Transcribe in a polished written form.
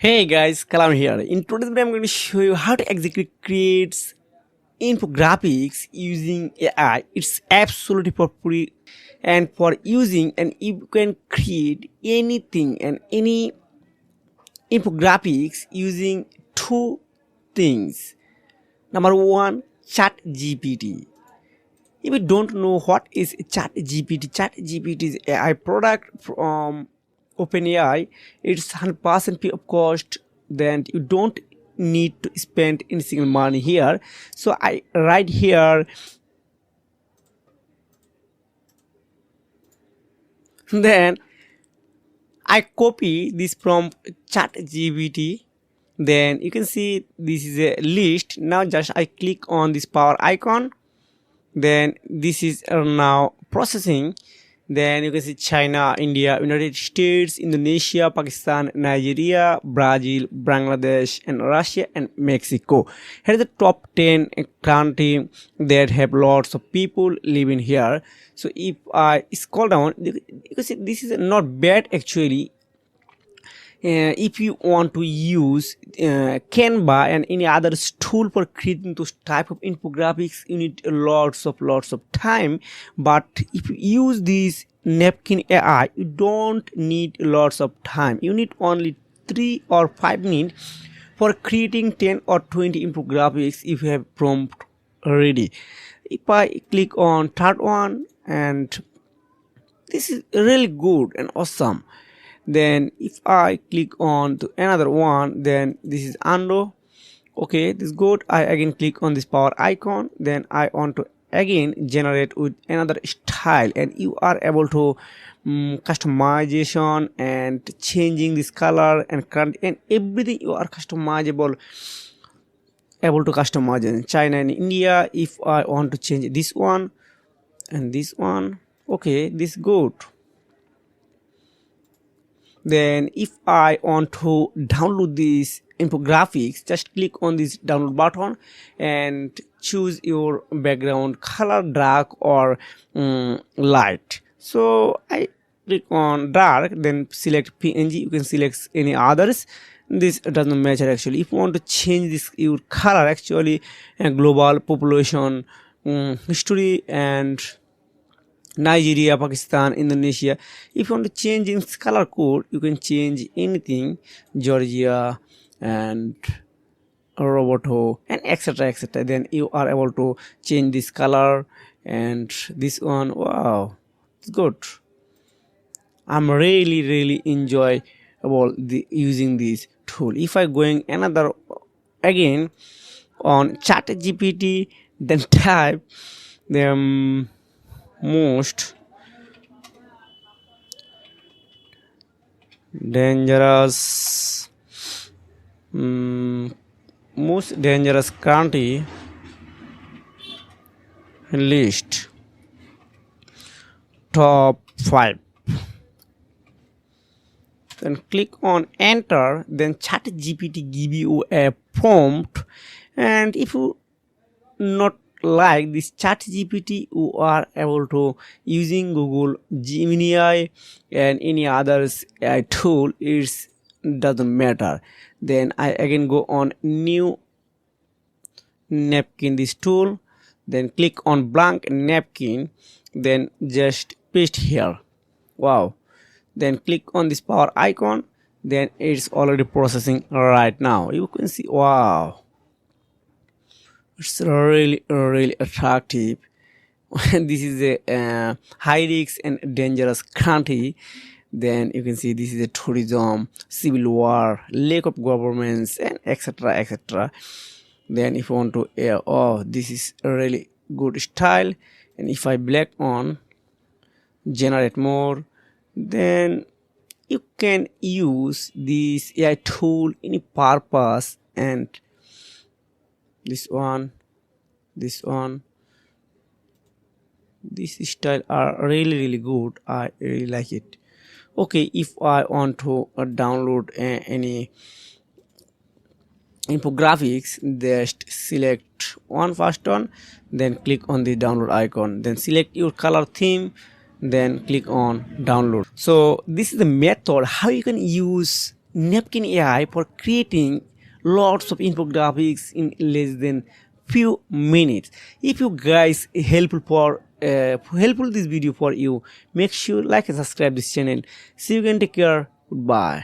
Hey guys, Kalam here. In today's video, I'm going to show you how to exactly create infographics using AI. It's absolutely for free and for using, and you can create anything and any infographics using two things. Number one, Chat GPT. If you don't know what is Chat GPT is AI product from OpenAI. It's 100% free of cost. Then you don't need to spend any single money here. So I write here. Then I copy this from Chat GPT. Then you can see this is a list. Now just I click on this power icon. Then this is now processing. Then you can see China, India, United States, Indonesia, Pakistan, Nigeria, Brazil, Bangladesh, and Russia and Mexico. Here are the top 10 countries that have lots of people living here. So if I scroll down, you can see this is not bad actually. If you want to use Canva and any other tool for creating those type of infographics, you need lots of time. But if you use this Napkin AI, you don't need lots of time. You need only 3 or 5 minutes for creating 10 or 20 infographics if you have prompt ready. If I click on third one, and this is really good and awesome. Then if I click on to another one, then this is undo. Okay, this is good. I again click on this power icon. Then I want to again generate with another style, and you are able to customization and changing this color and current and everything. You are customizable, able to customize in China and India. If I want to change this one and this one, okay, this is good. Then if I want to download these infographics, just click on this download button and choose your background color, dark or light. So I click on dark, then select PNG. You can select any others. This doesn't matter actually. If you want to change this your color, actually global population, history, and Nigeria, Pakistan, Indonesia. If you want to change in color code, you can change anything, Georgia and Roboto and etc. Then you are able to change this color and this one. Wow, it's good. I'm really enjoy about using this tool. If I going another again on Chat GPT, then type the most dangerous most dangerous country list, top 5. Then click on enter. Then Chat GPT give you a prompt, and if you not like this Chat GPT, you are able to using Google Gemini and any others AI tool. It doesn't matter. Then I again go on new napkin, this tool, then click on blank napkin, then just paste here. Wow. Then click on this power icon, then it's already processing right now. You can see, wow, it's really attractive. This is a high risk and dangerous country. Then you can see this is a tourism, civil war, lack of governments, and etc. Then if you want to oh, this is a really good style. And if I black on generate more, then you can use this AI tool any purpose. And this one, this style are really good. I really like it. Okay, if I want to download any infographics, just select one first one, then click on the download icon, then select your color theme, then click on download. So this is the method how you can use Napkin AI for creating lots of infographics in less than few minutes. If you guys helpful this video for you, make sure like and subscribe this channel. See you again. Take care. Goodbye.